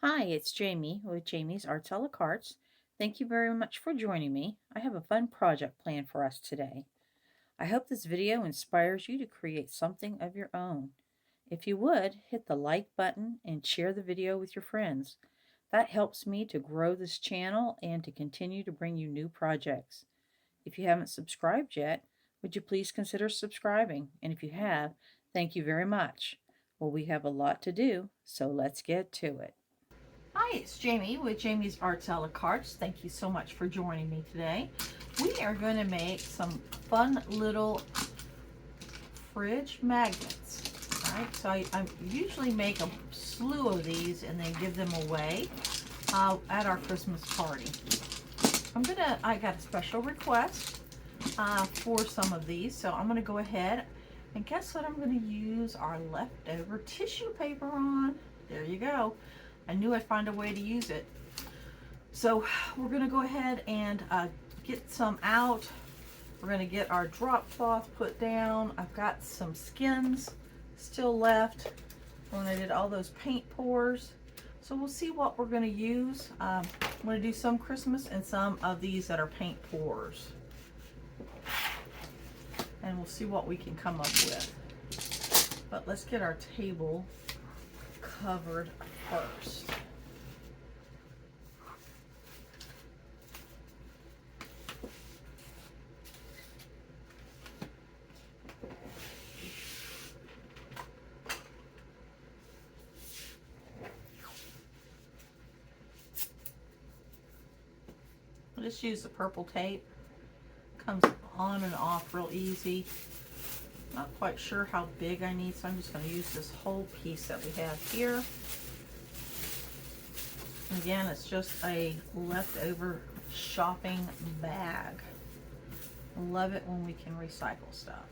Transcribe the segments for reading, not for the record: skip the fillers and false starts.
Hi, it's Jamie with Jamie's Arts a la Cartes. Thank you very much for joining me. I have a fun project planned for us today. I hope this video inspires you to create something of your own. If you would, hit the like button and share the video with your friends. That helps me to grow this channel and to continue to bring you new projects. If you haven't subscribed yet, would you please consider subscribing? And if you have, thank you very much. Well, we have a lot to do, so let's get to it. Hi, it's Jamie with Jamie's Arts a la Cartes. Thank you so much for joining me today. We are going to make some fun little fridge magnets. All right, so I usually make a slew of these and then give them away at our Christmas party. I got a special request for some of these, so I'm gonna go ahead and guess what I'm gonna use our leftover tissue paper on. There you go. I knew I'd find a way to use it. So we're gonna go ahead and get some out. We're gonna get our drop cloth put down. I've got some skins still left when I did all those paint pours. So we'll see what we're gonna use. I'm gonna do some Christmas and some of these that are paint pours. And we'll see what we can come up with. But let's get our table covered first. I'll just use the purple tape. Comes on and off real easy. Not quite sure how big I need, so I'm just going to use this whole piece that we have here. Again, it's just a leftover shopping bag. I love it when we can recycle stuff.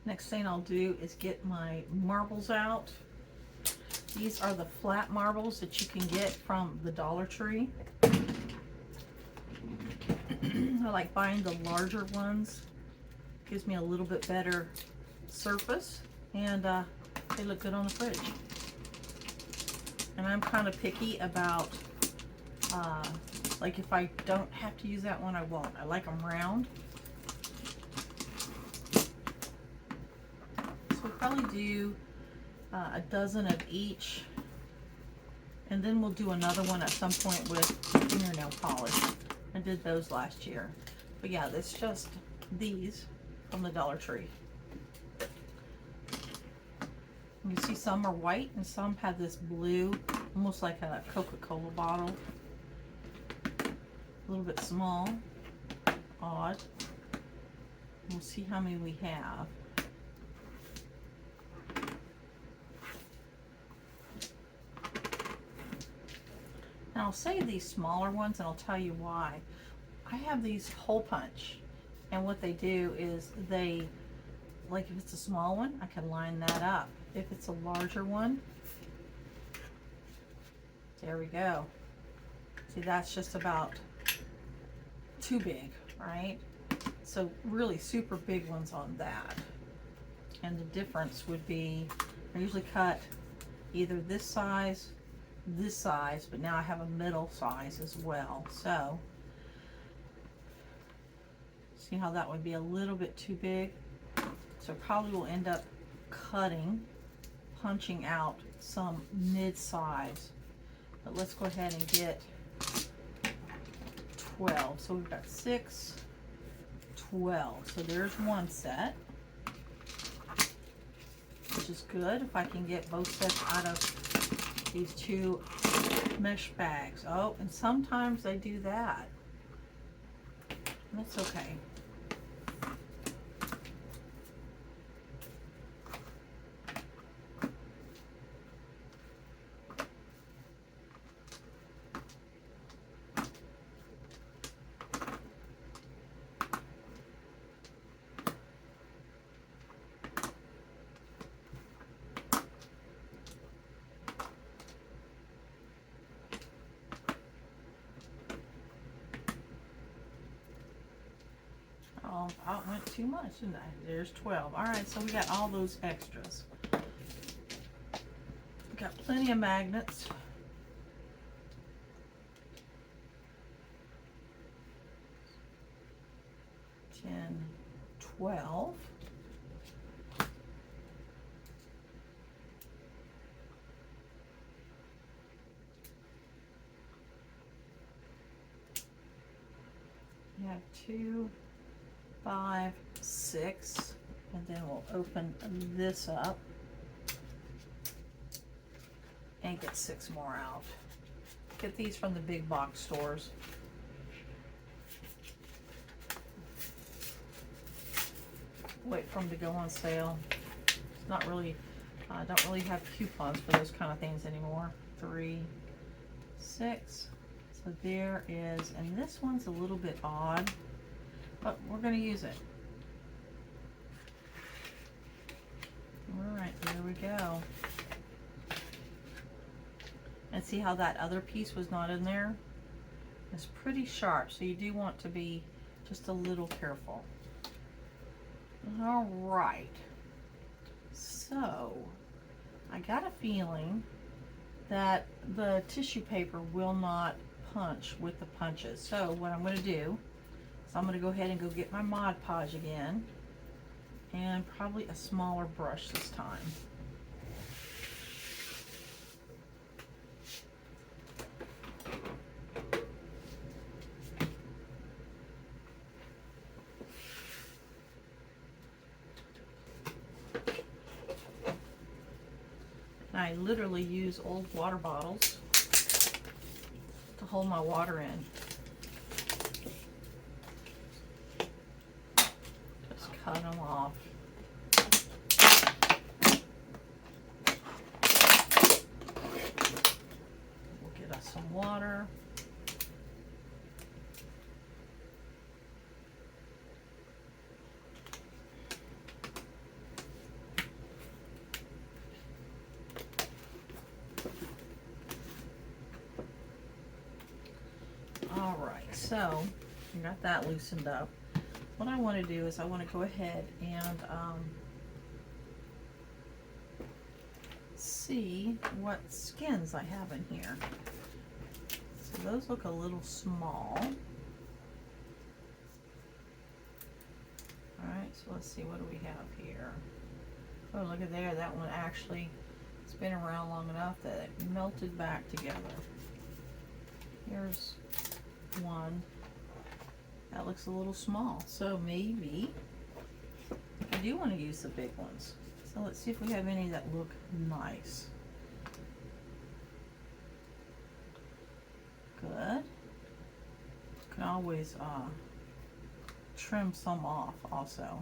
Next thing I'll do is get my marbles out. These are the flat marbles that you can get from the Dollar Tree. I like buying the larger ones. Gives me a little bit better surface, and they look good on the fridge. And I'm kind of picky about, like if I don't have to use that one, I won't. I like them round. So we'll probably do a dozen of each, and then we'll do another one at some point with fingernail polish. I did those last year. But yeah, it's just these from the Dollar Tree. You see some are white and some have this blue, almost like a Coca-Cola bottle. A little bit small, odd. We'll see how many we have. And I'll save these smaller ones and I'll tell you why. I have these hole punch, and what they do is they, like if it's a small one, I can line that up. If it's a larger one, there we go. See, that's just about too big, right? So really super big ones on that. And the difference would be, I usually cut either this size, but now I have a middle size as well. So see how that would be a little bit too big? So probably will end up punching out some mid-size. But let's go ahead and get 12. So we've got 6, 12. So there's one set, which is good if I can get both sets out of these two mesh bags. Oh, and sometimes they do that. That's okay. I went too much, didn't I? There's 12. All right, so we got all those extras. We got plenty of magnets. And 12. You have 2, 5, 6, and then we'll open this up and get 6 more out. Get these from the big box stores. Wait for them to go on sale. Not really, don't really have coupons for those kind of things anymore. 3, 6. So there is, and this one's a little bit odd, but we're going to use it. All right, there we go. And see how that other piece was not in there? It's pretty sharp, so you do want to be just a little careful. All right, so I got a feeling that the tissue paper will not punch with the punches. So what I'm going to do is I'm going to go ahead and go get my Mod Podge again, and probably a smaller brush this time. I literally use old water bottles to hold my water in. Just cut them off. We'll get us some water. So you got that loosened up. What I want to do is I want to go ahead and see what skins I have in here. So those look a little small. Alright, so let's see, what do we have here? Oh, look at there, that one actually, it's been around long enough that it melted back together. Here's one. That looks a little small, so maybe I do want to use the big ones. So let's see if we have any that look nice. Good. Can always trim some off also.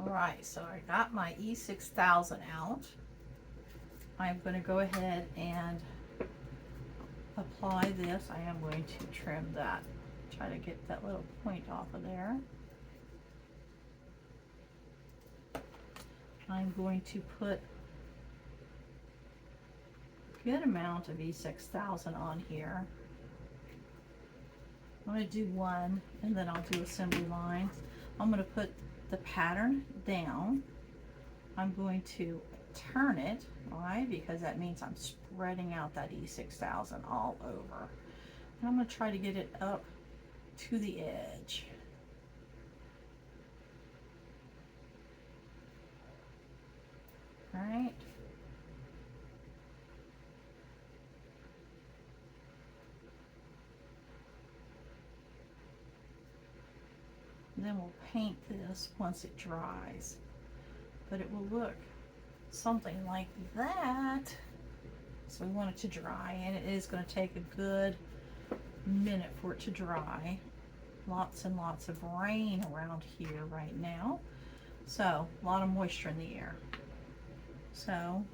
Alright, so I got my E6000 out. I'm going to go ahead and apply this. I am going to trim that. Try to get that little point off of there. I'm going to put good amount of E6000 on here. I'm going to do one and then I'll do assembly line. I'm going to put the pattern down. I'm going to turn it, right, because that means I'm spreading out that E6000 all over. And I'm going to try to get it up to the edge. All right. And then we'll paint this once it dries. But it will look something like that. So we want it to dry, and it is going to take a good minute for it to dry. Lots and lots of rain around here right now. So a lot of moisture in the air. So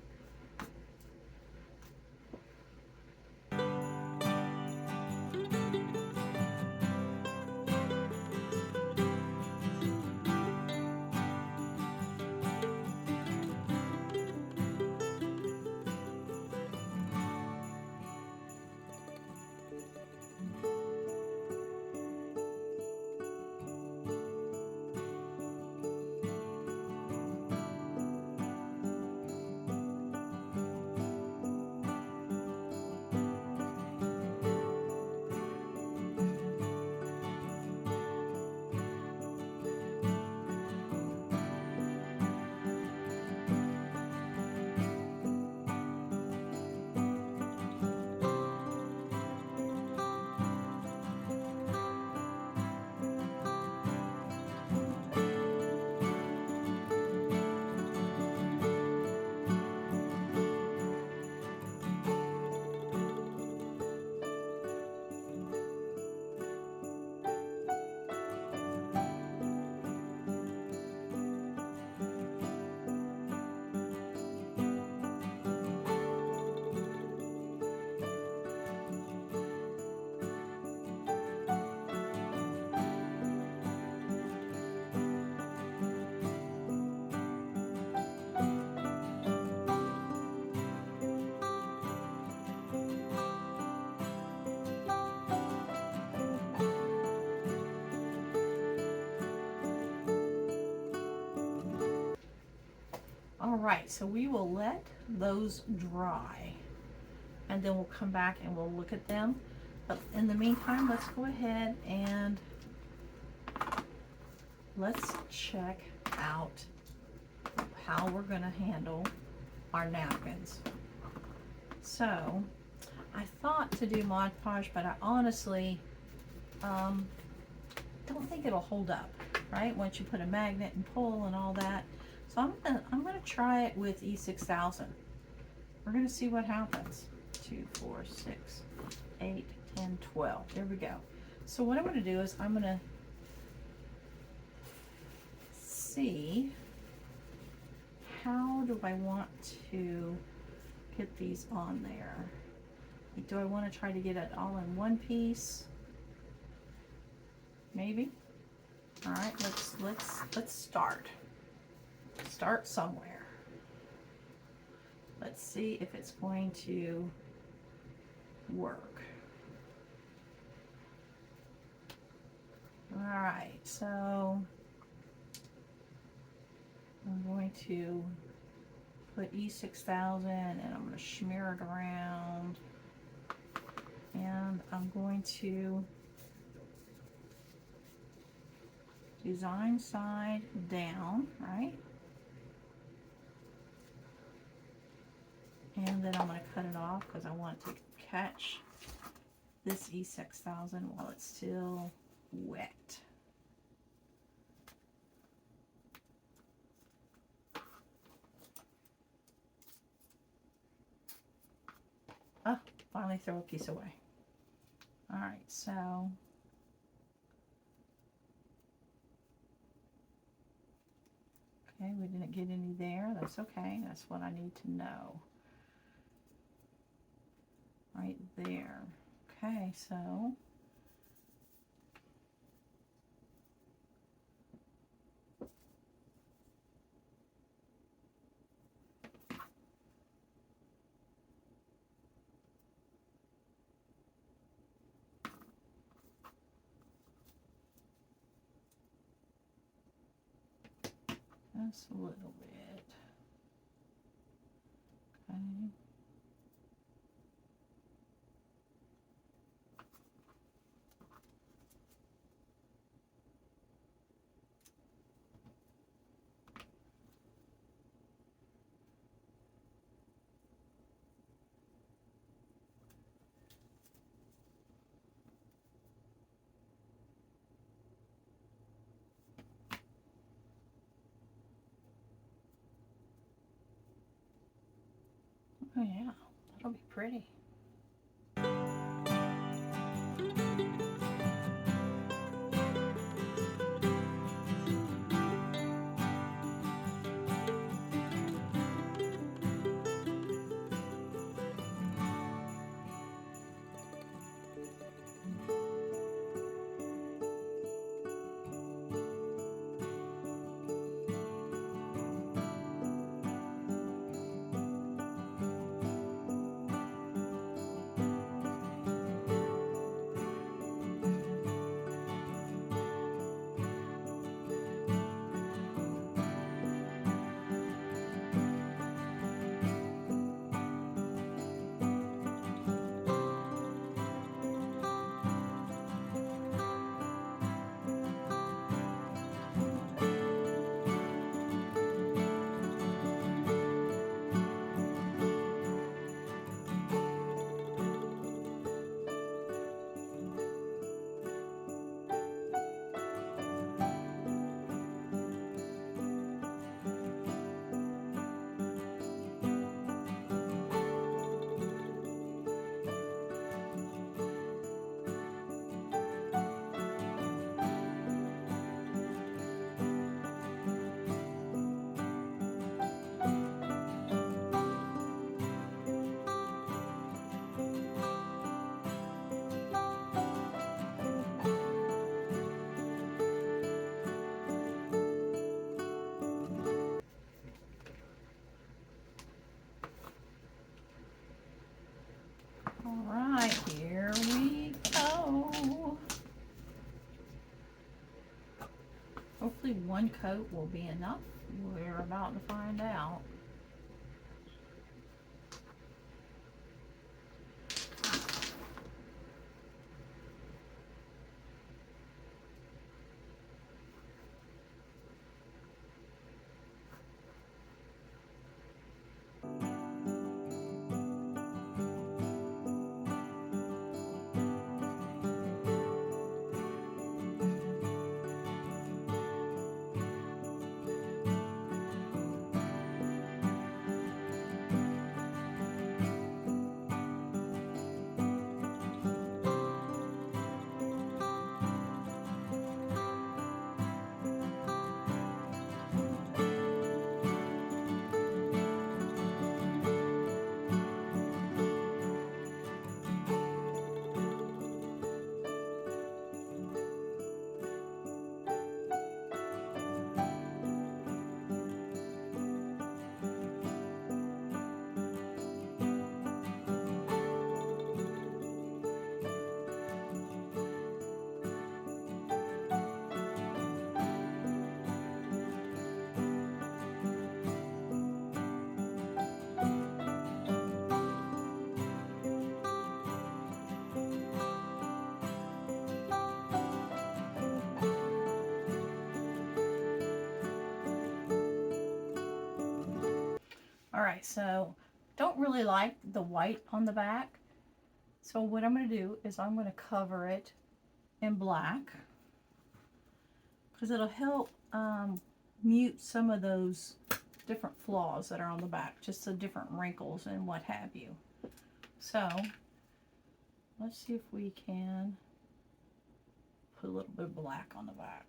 all right, so we will let those dry and then we'll come back and we'll look at them. But in the meantime, let's go ahead and let's check out how we're going to handle our napkins. So I thought to do Mod Podge, but I honestly don't think it'll hold up, right? Once you put a magnet and pull and all that. So I'm gonna try it with E6000. We're gonna see what happens. 2, 4, 6, 8, 10, 12. There we go. So what I'm gonna do is I'm gonna see how do I want to get these on there. Do I want to try to get it all in one piece? Maybe. All right, let's start somewhere. Let's see if it's going to work. All right, so I'm going to put E6000 and I'm going to smear it around, and I'm going to design side down, right? And then I'm going to cut it off because I want to catch this E6000 while it's still wet. Oh, finally throw a piece away. All right, so okay, we didn't get any there. That's okay. That's what I need to know. Right there. Okay, so Just a little bit. Okay. Oh yeah, that'll be pretty. All right, here we go. Hopefully one coat will be enough. We're about to find out. All right, so don't really like the white on the back. So what I'm going to do is I'm going to cover it in black because it'll help mute some of those different flaws that are on the back, just the different wrinkles and what have you. So let's see if we can put a little bit of black on the back.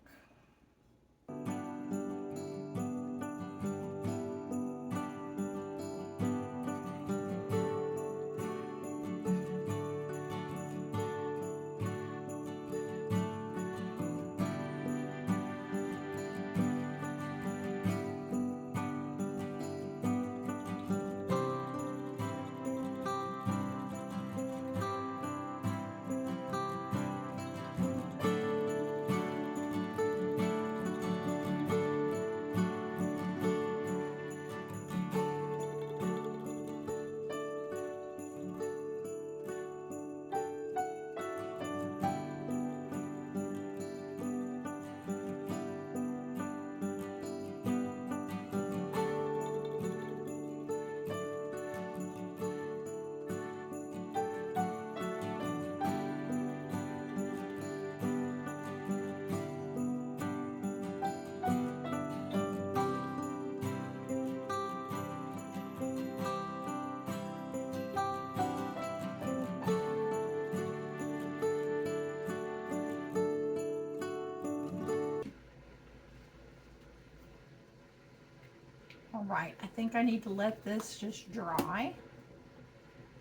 right, I think I need to let this just dry.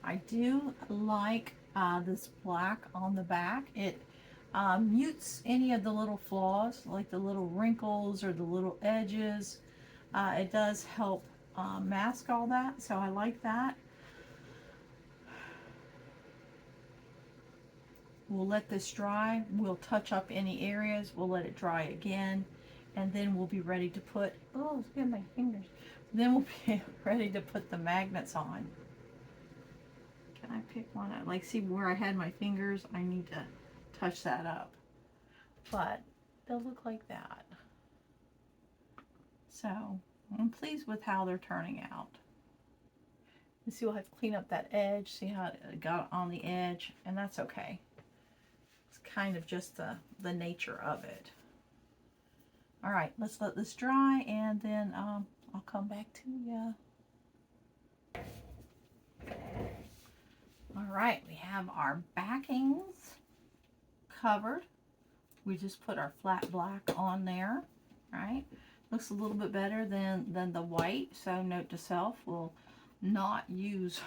I do like this black on the back. It mutes any of the little flaws, like the little wrinkles or the little edges. It does help mask all that, so I like that. We'll let this dry. We'll touch up any areas. We'll let it dry again, and then we'll be ready to put, oh, look at my fingers. Then we'll be ready to put the magnets on. Can I pick one up? Like, see where I had my fingers? I need to touch that up. But they'll look like that. So I'm pleased with how they're turning out. You see, we'll have to clean up that edge. See how it got on the edge, and that's okay. It's kind of just the nature of it. All right, let's let this dry, and then I'll come back to you. All right, we have our backings covered. We just put our flat black on there, right? Looks a little bit better than the white, so note to self, we'll not use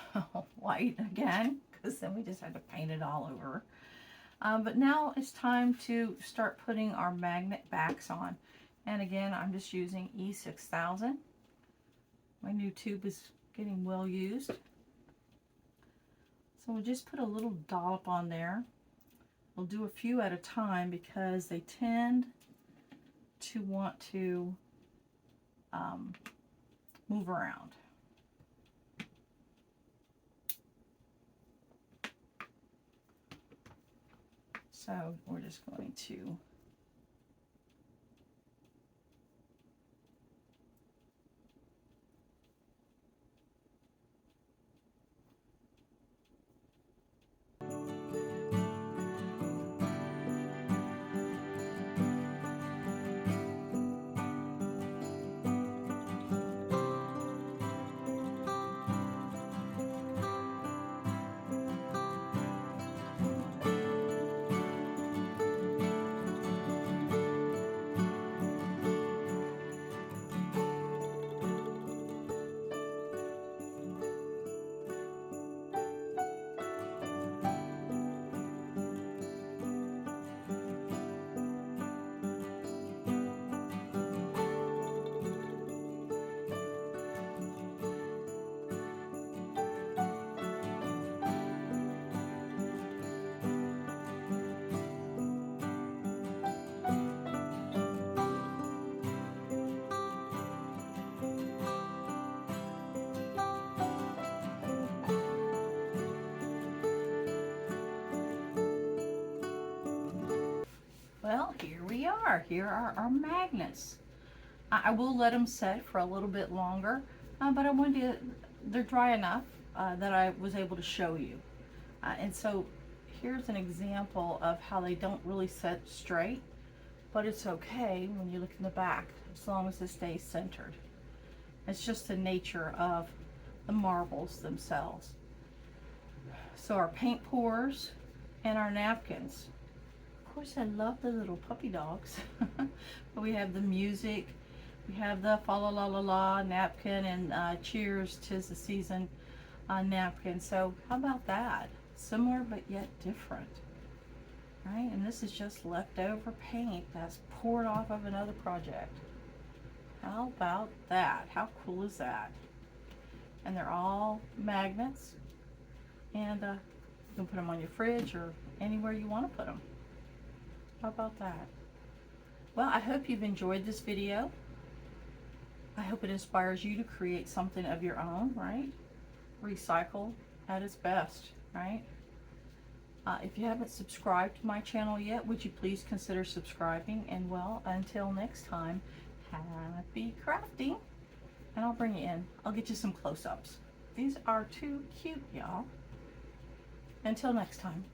white again, because then we just have to paint it all over. But now it's time to start putting our magnet backs on. And again, I'm just using E6000. My new tube is getting well used. So we'll just put a little dollop on there. We'll do a few at a time because they tend to want to move around. So we're just going to well, here we are. Here are our magnets. I will let them set for a little bit longer, but I wanted to, they're dry enough that I was able to show you. And so here's an example of how they don't really set straight, but it's okay when you look in the back, as long as it stays centered. It's just the nature of the marbles themselves. So our paint pours and our napkins. Of course, I love the little puppy dogs. But we have the music, we have the fa la la la la napkin, and cheers, 'tis the season napkin. So how about that? Similar but yet different, right? And this is just leftover paint that's poured off of another project. How about that? How cool is that? And they're all magnets, and you can put them on your fridge or anywhere you want to put them. How about that? Well, I hope you've enjoyed this video. I hope it inspires you to create something of your own, right? Recycle at its best, right? If you haven't subscribed to my channel yet, would you please consider subscribing? And well, until next time, happy crafting. And I'll bring you in. I'll get you some close-ups. These are too cute, y'all. Until next time.